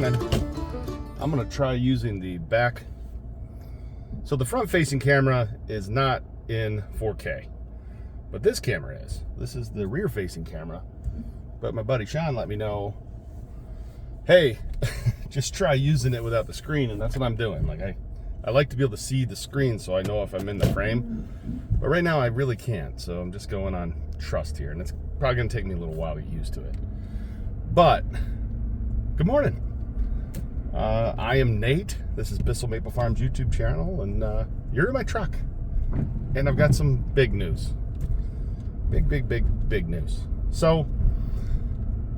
morning. I'm gonna try using the back. So the front facing camera is not in 4K, but this camera is. This is the rear facing camera. But my buddy Sean let me know, hey, just try using it without the screen, and that's what I'm doing. Like I like to be able to see the screen so I know if I'm in the frame. But right now I really can't, so I'm just going on trust here, and it's probably gonna take me a little while to get used to it. But good morning. I am Nate. This is Bissell Maple Farms YouTube channel, and you're in my truck. And I've got some big news. Big news. So,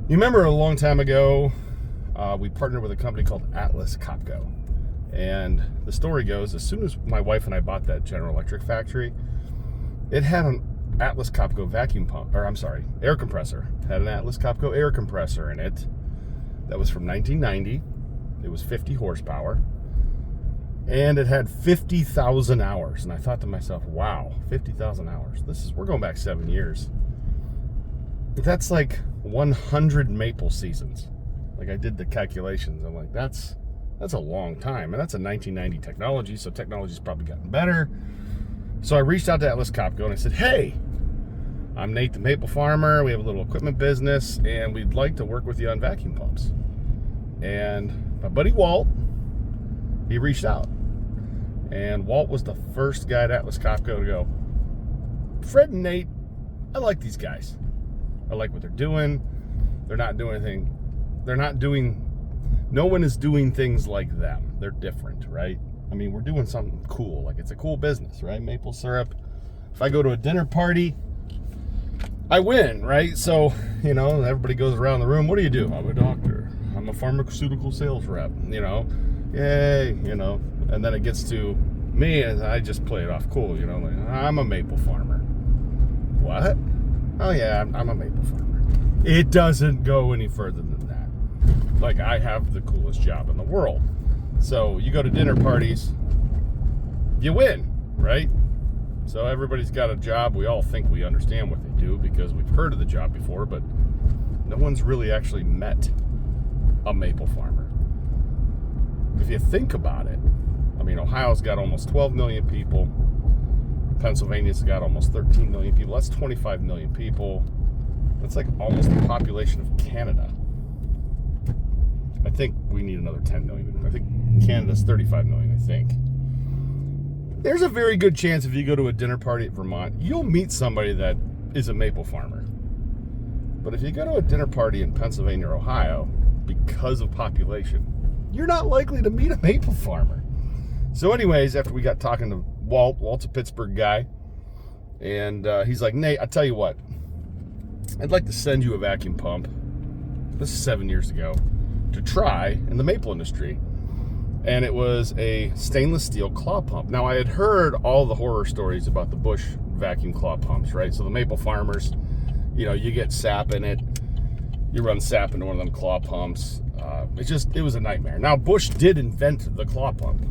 you remember a long time ago, we partnered with a company called Atlas Copco. And the story goes, as soon as my wife and I bought that General Electric factory, it had an Atlas Copco vacuum pump, or I'm sorry, air compressor. It had an Atlas Copco air compressor in it. That was from 1990. It was 50 horsepower. And it had 50,000 hours. And I thought to myself, wow, 50,000 hours. We're going back 7 years. That's like 100 maple seasons. Like, I did the calculations. I'm like, that's a long time. And that's a 1990 technology, so technology's probably gotten better. So I reached out to Atlas Copco and I said, hey, I'm Nate the Maple Farmer. We have a little equipment business, and we'd like to work with you on vacuum pumps. And my buddy Walt, he reached out. And Walt was the first guy at Atlas Copco to go, Fred and Nate, I like these guys. I like what they're doing. They're not doing anything. No one is doing things like them. They're different, right? I mean, we're doing something cool. Like, it's a cool business, right? Maple syrup. If I go to a dinner party, I win, right? So, everybody goes around the room. What do you do? I'm a doctor. I'm a pharmaceutical sales rep, Yay, And then it gets to me, and I just play it off cool, like, I'm a maple farmer. What? Oh, yeah, I'm a maple farmer. It doesn't go any further than that. Like, I have the coolest job in the world. So you go to dinner parties, you win, right? So everybody's got a job. We all think we understand what they do because we've heard of the job before, but no one's really actually met a maple farmer. If you think about it, I mean, Ohio's got almost 12 million people. Pennsylvania's got almost 13 million people. That's 25 million people. That's like almost the population of Canada. I think we need another 10 million. I think Canada's 35 million, I think. There's a very good chance if you go to a dinner party at Vermont, you'll meet somebody that is a maple farmer. But if you go to a dinner party in Pennsylvania or Ohio, because of population, you're not likely to meet a maple farmer. So anyways, after we got talking to Walt's a Pittsburgh guy, and he's like, Nate, I tell you what, I'd like to send you a vacuum pump. This is 7 years ago. To try in the maple industry. And it was a stainless steel claw pump. Now, I had heard all the horror stories about the Bush vacuum claw pumps, right? So the maple farmers, you get sap in it, you run sap into one of them claw pumps. It was a nightmare. Now, Bush did invent the claw pump,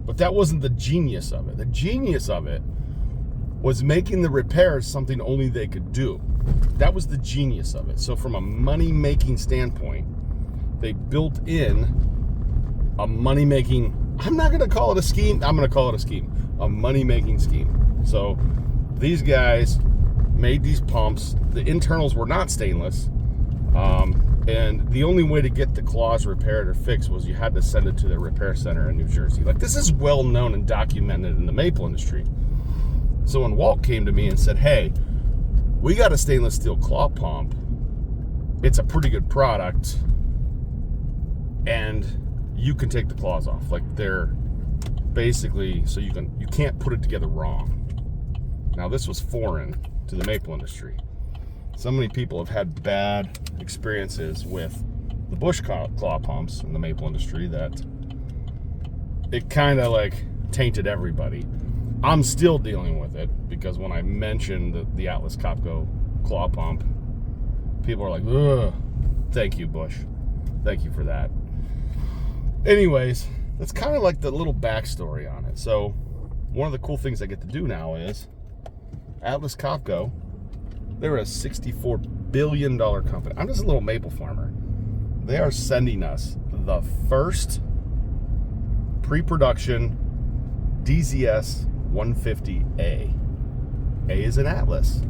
but that wasn't the genius of it. The genius of it was making the repairs something only they could do. That was the genius of it. So from a money-making standpoint, they built in a money-making, I'm not going to call it a scheme, I'm going to call it a scheme, a money-making scheme. So these guys made these pumps. The internals were not stainless, and the only way to get the claws repaired or fixed was you had to send it to the repair center in New Jersey. Like, this is well known and documented in the maple industry. So when Walt came to me and said, hey, we got a stainless steel claw pump, it's a pretty good product, and you can take the claws off. Like, they're basically, so you can't put it together wrong. Now, this was foreign to the maple industry. So many people have had bad experiences with the Bush claw pumps in the maple industry that it kind of like tainted everybody. I'm still dealing with it because when I mentioned the Atlas Copco claw pump, people are like, ugh, thank you, Bush. Thank you for that. Anyways, that's kind of like the little backstory on it. So one of the cool things I get to do now is Atlas Copco, they're a $64 billion company. I'm just a little maple farmer. They are sending us the first pre-production DZS 150A. A is an Atlas.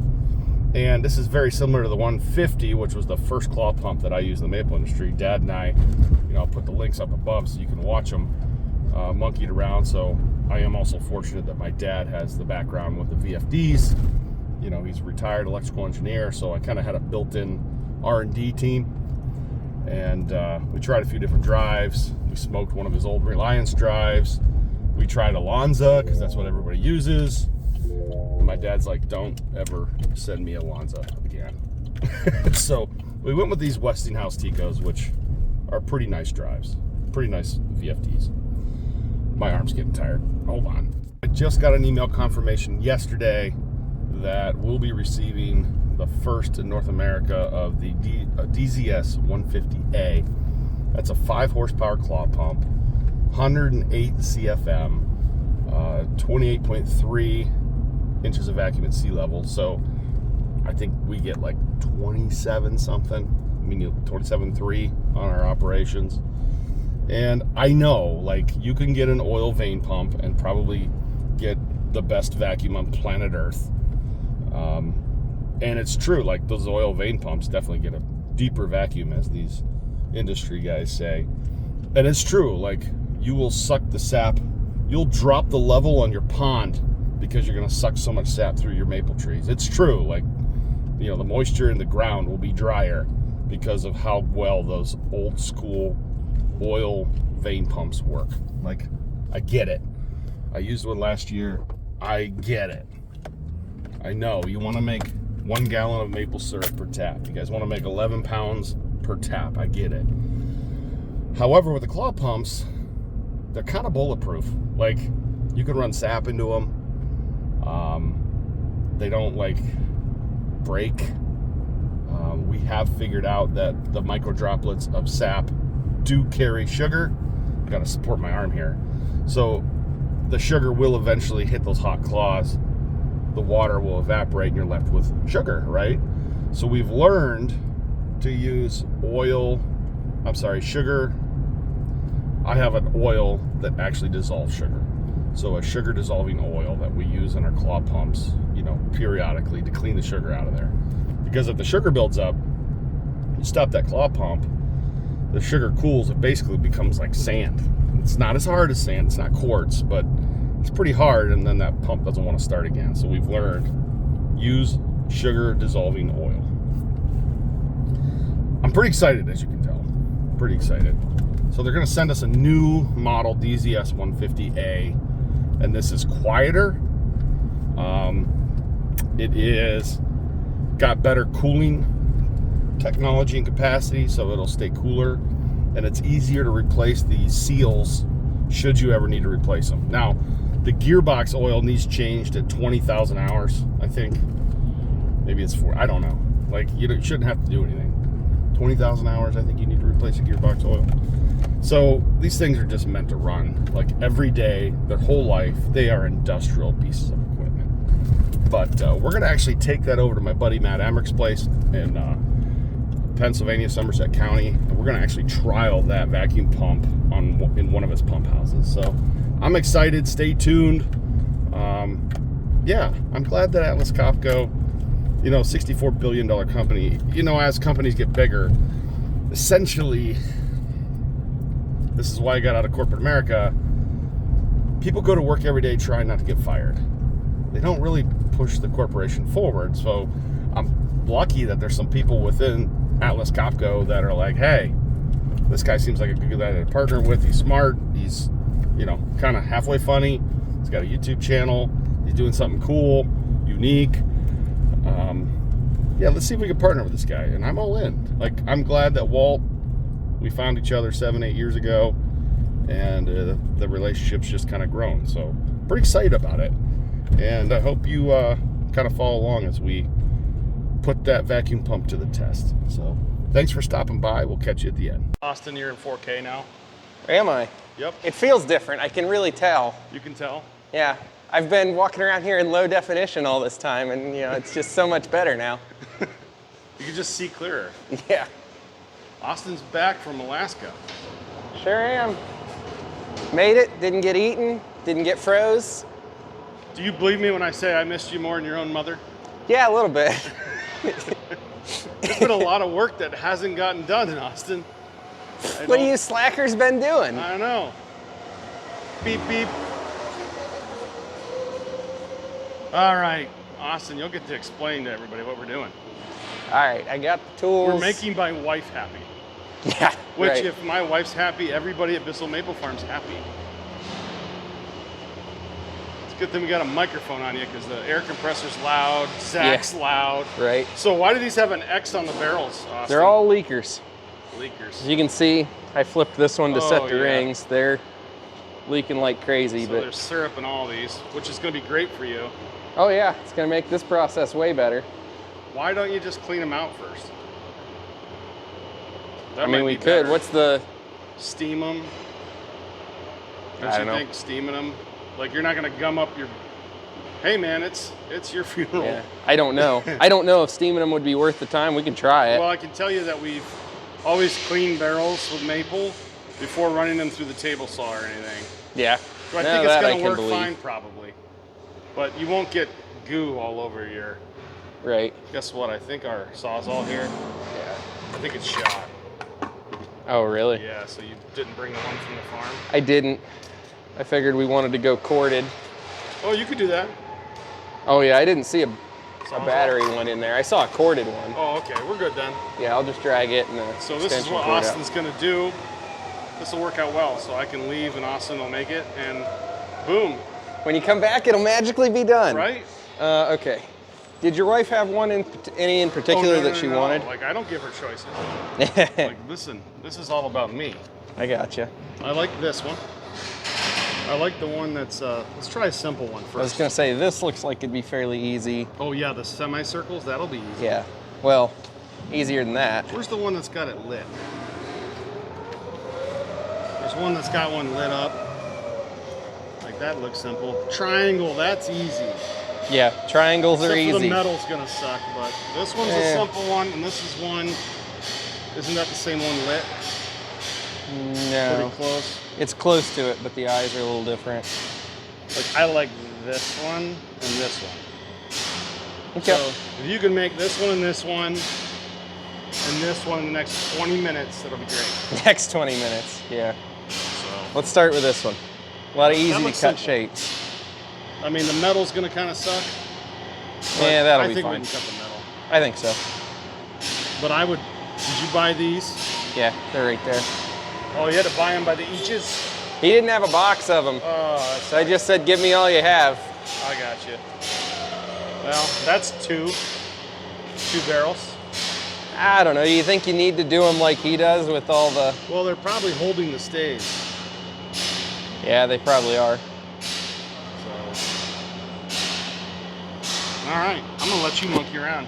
And this is very similar to the 150, which was the first claw pump that I used in the maple industry. Dad and I, I'll put the links up above so you can watch them monkeyed around. So I am also fortunate that my dad has the background with the VFDs. He's a retired electrical engineer, so I kind of had a built-in R&D team. And we tried a few different drives. We smoked one of his old Reliance drives. We tried Alonza, because that's what everybody uses. And my dad's like, don't ever send me Alonza again. So we went with these Westinghouse Ticos, which are pretty nice drives. Pretty nice VFDs. My arm's getting tired. Hold on. I just got an email confirmation yesterday that we'll be receiving the first in North America of the DZS 150A. That's a 5 horsepower claw pump, 108 CFM, 28.3 inches of vacuum at sea level. So I think we get like 27 something, 27.3 on our operations. And I know, like, you can get an oil vein pump and probably get the best vacuum on planet Earth. And it's true, like, those oil vein pumps definitely get a deeper vacuum, as these industry guys say. And it's true, like, you will suck the sap. You'll drop the level on your pond because you're going to suck so much sap through your maple trees. It's true, like, the moisture in the ground will be drier because of how well those old school oil vein pumps work. Like, I get it. I used one last year. I get it. I know you want to make 1 gallon of maple syrup per tap. You guys want to make 11 pounds per tap. I get it. However, with the claw pumps, they're kind of bulletproof. Like, you can run sap into them. They don't, like, break. We have figured out that the micro droplets of sap do carry sugar. Got to support my arm here. So the sugar will eventually hit those hot claws. The water will evaporate and you're left with sugar, right? So we've learned to use sugar. I have an oil that actually dissolves sugar. So a sugar dissolving oil that we use in our claw pumps, periodically to clean the sugar out of there. Because if the sugar builds up, you stop that claw pump, the sugar cools, it basically becomes like sand. It's not as hard as sand, it's not quartz, but it's pretty hard, and then that pump doesn't want to start again. So we've learned, use sugar dissolving oil. I'm pretty excited, as you can tell. Pretty excited. So they're going to send us a new model DZS 150A, and this is quieter. It is got better cooling technology and capacity, so it'll stay cooler, and it's easier to replace the seals should you ever need to replace them. Now, the gearbox oil needs changed at 20,000 hours, I think. Maybe it's 4. I don't know. Like, you shouldn't have to do anything. 20,000 hours, I think you need to replace a gearbox oil. So these things are just meant to run like every day, their whole life. They are industrial pieces of equipment. But we're going to actually take that over to my buddy Matt Emmerich's place in Pennsylvania, Somerset County. And we're going to actually trial that vacuum pump in one of his pump houses. So I'm excited. Stay tuned. Yeah, I'm glad that Atlas Copco, $64 billion company, as companies get bigger, essentially, this is why I got out of corporate America. People go to work every day trying not to get fired. They don't really push the corporation forward. So I'm lucky that there's some people within Atlas Copco that are like, hey, this guy seems like a good guy to partner with. He's smart. He's, kind of halfway funny. He's got a YouTube channel. He's doing something cool, unique. Yeah, let's see if we can partner with this guy. And I'm all in. Like, I'm glad that Walt, we found each other 7-8 years ago, and the relationship's just kind of grown. So pretty excited about it. And I hope you kind of follow along as we put that vacuum pump to the test. So thanks for stopping by. We'll catch you at the end. Austin, you're in 4K now. Am I? Yep. It feels different. I can really tell. You can tell? Yeah. I've been walking around here in low definition all this time, and it's just so much better now. You can just see clearer. Yeah. Austin's back from Alaska. Sure am. Made it, didn't get eaten, didn't get froze. Do you believe me when I say I missed you more than your own mother? Yeah, a little bit. There's been a lot of work that hasn't gotten done in Austin. What have you slackers been doing? I don't know. Beep, beep. All right, Austin, you'll get to explain to everybody what we're doing. All right, I got the tools. We're making my wife happy. Yeah, Which, right. if my wife's happy, everybody at Bissell Maple Farm's happy. It's a good thing we got a microphone on you because the air compressor's loud, Zach's loud. Right. So why do these have an X on the barrels, Austin? They're all leakers. Leakers. As you can see, I flipped this one to set the yeah. rings. They're leaking like crazy. So there's syrup in all these, which is going to be great for you. Oh yeah, it's gonna make this process way better. Why don't you just clean them out first? That I mean, might we be could. better. What's the? Steam them? I don't know. Think steaming them? Like you're not gonna gum up your. Hey man, it's your funeral. Yeah, I don't know. I don't know if steaming them would be worth the time. We can try it. Well, I can tell you that we've always cleaned barrels with maple before running them through the table saw or anything. Yeah. So I No, think it's that gonna I can work believe. fine probably. But you won't get goo all over your. Right. Guess what? I think our sawzall here. Yeah. I think it's shot. Oh really? Yeah. So you didn't bring the one from the farm. I didn't. I figured we wanted to go corded. Oh, you could do that. Oh yeah, I didn't see a Sawzall? battery one in there. I saw a corded one. Oh, okay. We're good then. Yeah, I'll just drag it and So this is what Austin's gonna do. This will work out well. So I can leave and Austin will make it, and boom. When you come back, it'll magically be done. Right? Okay. Did your wife have any in particular that she wanted? Like I don't give her choices. Like listen, this is all about me. I gotcha. I like this one. I like the one that's. Let's try a simple one first. I was gonna say this looks like it'd be fairly easy. Oh yeah, the semicircles. That'll be easy. Yeah. Well, easier than that. Where's the one that's got it lit? There's one that's got one lit up. Like that looks simple. Triangle, that's easy. Yeah, triangles are Except for easy. the metal's gonna suck, but this one's a simple one, and this is one. Isn't that the same one lit? No. Pretty close. It's close to it, but the eyes are a little different. Like I like this one and this one. Okay. So if you can make this one and this one and this one in the next 20 minutes, that'll be great. Next 20 minutes, yeah. So Let's start with this one. A lot of easy to looks cut simple. shapes. I mean, the metal's gonna kind of suck. Yeah, that'll be I think fine. we can cut the metal. I think so. But I would. Did you buy these? Yeah, they're right there. Oh, you had to buy them by the eaches. He didn't have a box of them, Oh, so I just said, give me all you have. I got you. Well, that's two barrels. I don't know, do you think you need to do them like he does with all the... Well, they're probably holding the stays. Yeah, they probably are. So, all right, I'm gonna let you monkey around.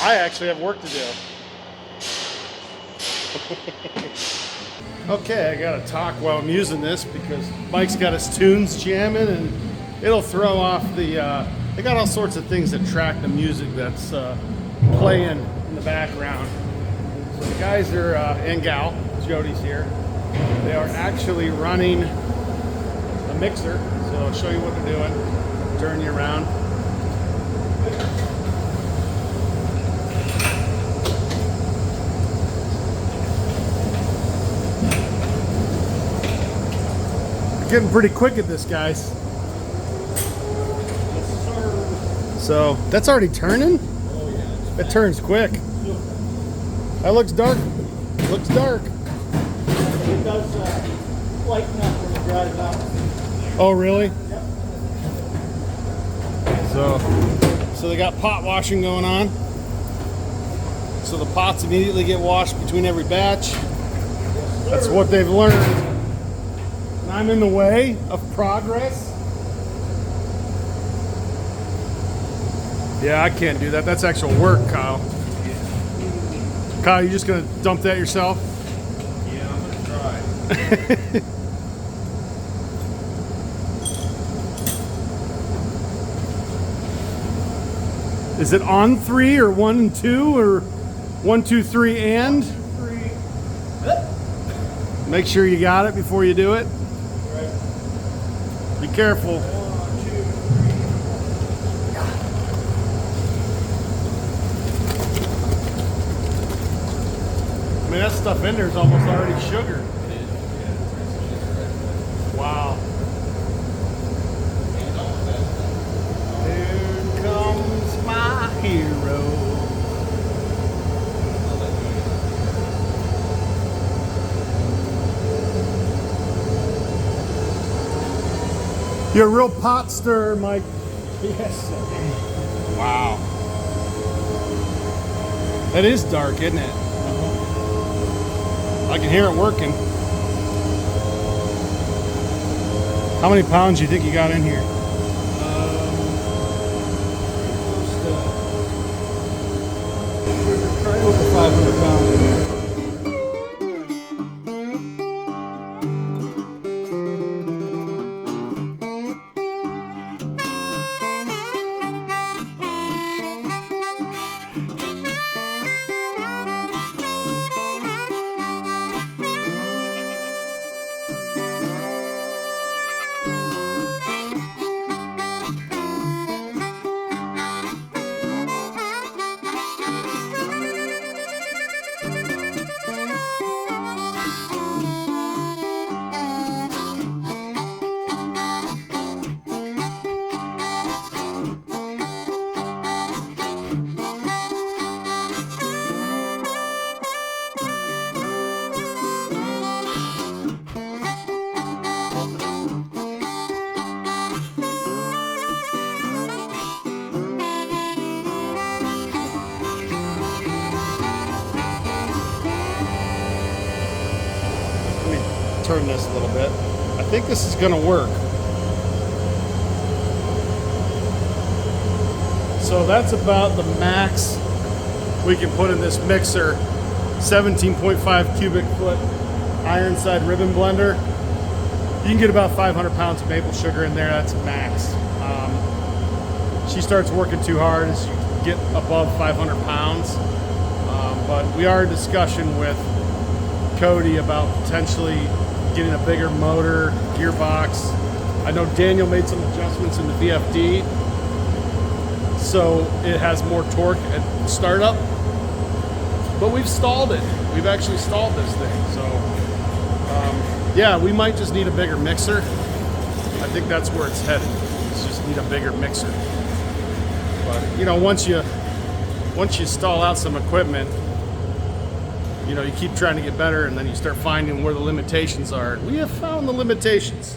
I actually have work to do. Okay, I gotta talk while I'm using this because Mike's got his tunes jamming and it'll throw off the, they got all sorts of things that track the music that's playing in the background. So the guys are, and gal, Jody's here, they are actually running a mixer. So I'll show you what they're doing, turn you around. Getting pretty quick at this, guys. So that's already turning? Oh yeah. It turns quick. That looks dark. Looks dark. It does lighten up when you drive out. Oh really? Yep. So they got pot washing going on. So the pots immediately get washed between every batch. That's what they've learned. And I'm in the way of progress. Yeah, I can't do that. That's actual work, Kyle. Kyle, you just gonna dump that yourself? Yeah, I'm gonna try. Is it on 3 or 1 and 2 or 1, 2, 3 and? 1, 2, 3. Make sure you got it before you do it. Right. Be careful. 1, 2, 3. I mean, that stuff in there is almost already sugar. Wow. Here comes my hero. You're a real pot stirrer, Mike. Yes, sir. Wow. That is dark, isn't it? I can hear it working. How many pounds do you think you got in here? Right over 500 pounds in there. Turn this a little bit. I think this is gonna work. So that's about the max we can put in this mixer. 17.5 cubic foot iron side ribbon blender. You can get about 500 pounds of maple sugar in there. That's max. She starts working too hard as you get above 500 pounds. But we are in discussion with Cody about potentially getting a bigger motor, gearbox. I know Daniel made some adjustments in the VFD, so it has more torque at startup. But we've stalled it. We've actually stalled this thing. So, yeah, we might just need a bigger mixer. I think that's where it's headed. It's just need a bigger mixer. But you know, once you stall out some equipment, you know, you keep trying to get better, and then you start finding where the limitations are. We have found the limitations.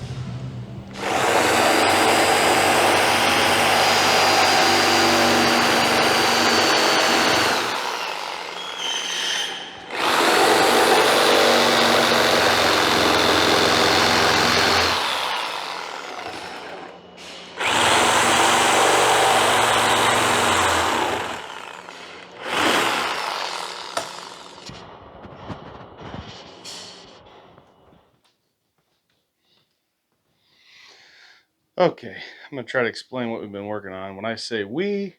Okay, I'm going to try to explain what we've been working on. When I say we,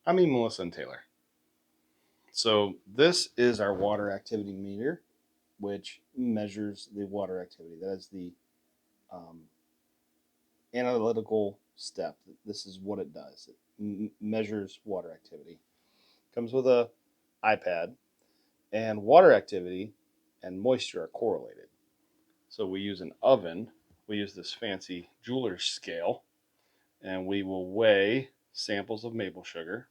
I mean Melissa and Taylor. So this is our water activity meter, which measures the water activity. That is the analytical step. This is what it does. It measures water activity. Comes with a iPad, and water activity and moisture are correlated. So we use an oven. We use this fancy jeweler's scale, and we will weigh samples of maple sugar,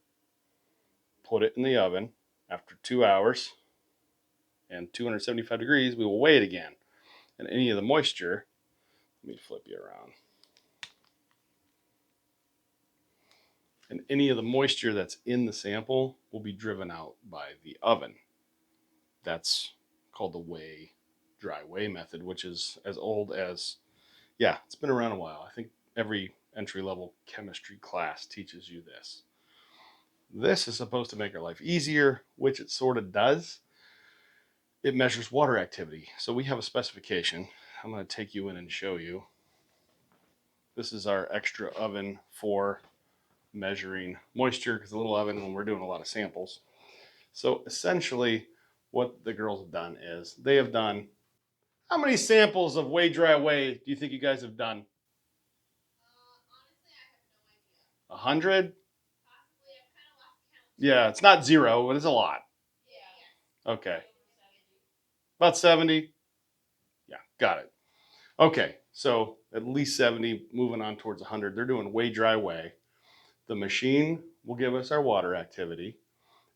put it in the oven. After 2 hours and 275 degrees, we will weigh it again. And any of the moisture, let me flip you around. And any of the moisture that's in the sample will be driven out by the oven. That's called the dry weigh method, which is as old as, yeah, it's been around a while. I think every entry-level chemistry class teaches you this. This is supposed to make our life easier, which it sort of does. It measures water activity. So we have a specification. I'm going to take you in and show you. This is our extra oven for measuring moisture, because a little oven when we're doing a lot of samples. So essentially what the girls have done is they have done, how many samples of Way Dry Way do you think you guys have done? Honestly, I have no idea. 100? Possibly, I've kind of lost count. Yeah, it's not 0, but it's a lot. Yeah. Okay. About 70? Yeah, got it. Okay, so at least 70, moving on towards 100. They're doing Way Dry Way. The machine will give us our water activity,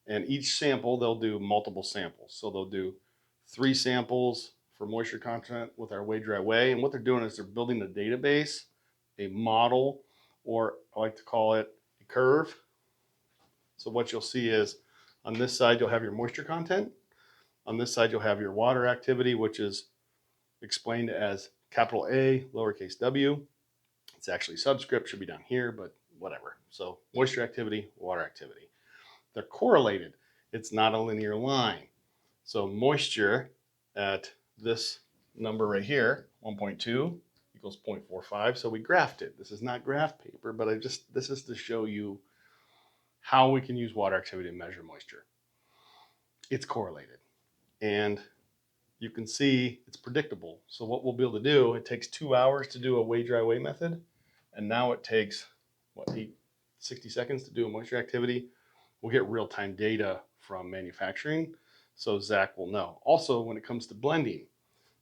and each sample, they'll do multiple samples. So they'll do 3 samples for moisture content with our Way Dry Way, and what they're doing is they're building a database, a model, or I like to call it a curve. So what you'll see is on this side, you'll have your moisture content. On this side, you'll have your water activity, which is explained as capital A, lowercase w. It's actually subscript, should be down here, but whatever. So moisture activity, water activity. They're correlated. It's not a linear line. So moisture at this number right here, 1.2 equals 0.45. So we graphed it. This is not graph paper, but this is to show you how we can use water activity to measure moisture. It's correlated. And you can see it's predictable. So what we'll be able to do, it takes 2 hours to do a Way Dry Way method. And now it takes, 60 seconds to do a moisture activity. We'll get real-time data from manufacturing, so Zach will know. Also, when it comes to blending,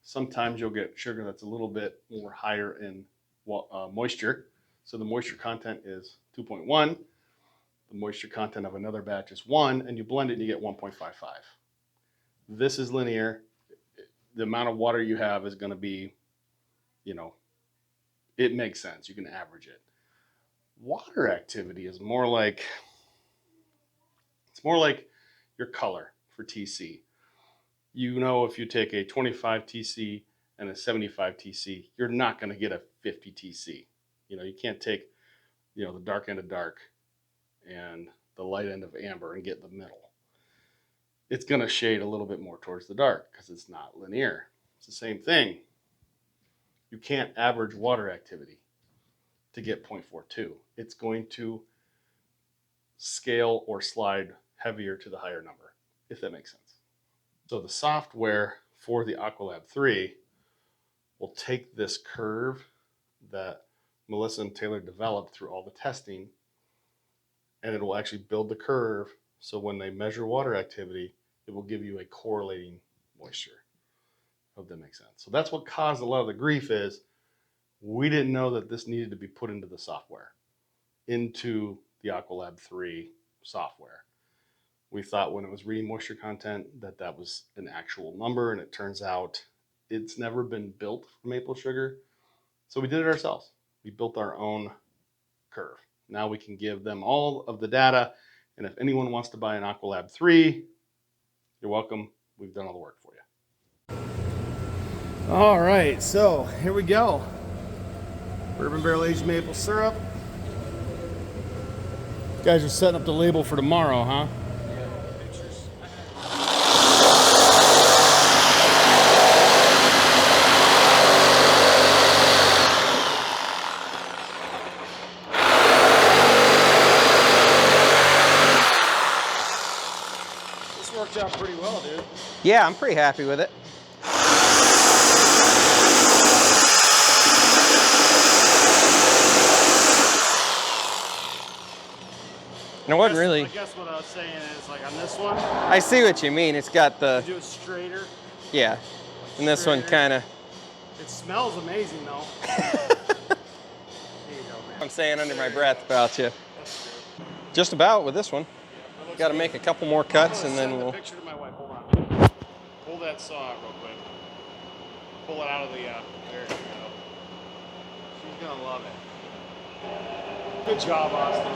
sometimes you'll get sugar that's a little bit more higher in moisture. So the moisture content is 2.1. The moisture content of another batch is 1, and you blend it and you get 1.55. This is linear. The amount of water you have is going to be, it makes sense. You can average it. Water activity is more like, your color for TC. If you take a 25 TC and a 75 TC, you're not going to get a 50 TC. You can't take, the dark end of dark and the light end of amber and get the middle. It's going to shade a little bit more towards the dark because it's not linear. It's the same thing. You can't average water activity to get 0.42. It's going to scale or slide heavier to the higher number, if that makes sense. So the software for the Aqualab 3 will take this curve that Melissa and Taylor developed through all the testing, and it will actually build the curve so when they measure water activity, it will give you a correlating moisture. I hope that makes sense. So that's what caused a lot of the grief is we didn't know that this needed to be put into the software, into the Aqualab 3 software. We thought when it was reading moisture content that was an actual number, and it turns out it's never been built for maple sugar. So we did it ourselves. We built our own curve. Now we can give them all of the data, and if anyone wants to buy an Aqualab 3, you're welcome. We've done all the work for you. All right, so here we go. Bourbon barrel aged maple syrup. You guys are setting up the label for tomorrow, huh? This worked out pretty well, dude. Yeah, I'm pretty happy with it. And it wasn't really. I guess what I was saying is, like on this one, I see what you mean. It's got the. you do it straighter. Yeah. And this one kind of. It smells amazing, though. There you go, man. I'm saying under my breath about you. Just about with this one. Got to make a couple more cuts and then we'll. Picture to my wife. Hold on. Pull that saw out real quick. Pull it out of the. There you go. She's gonna love it. Good job, Austin.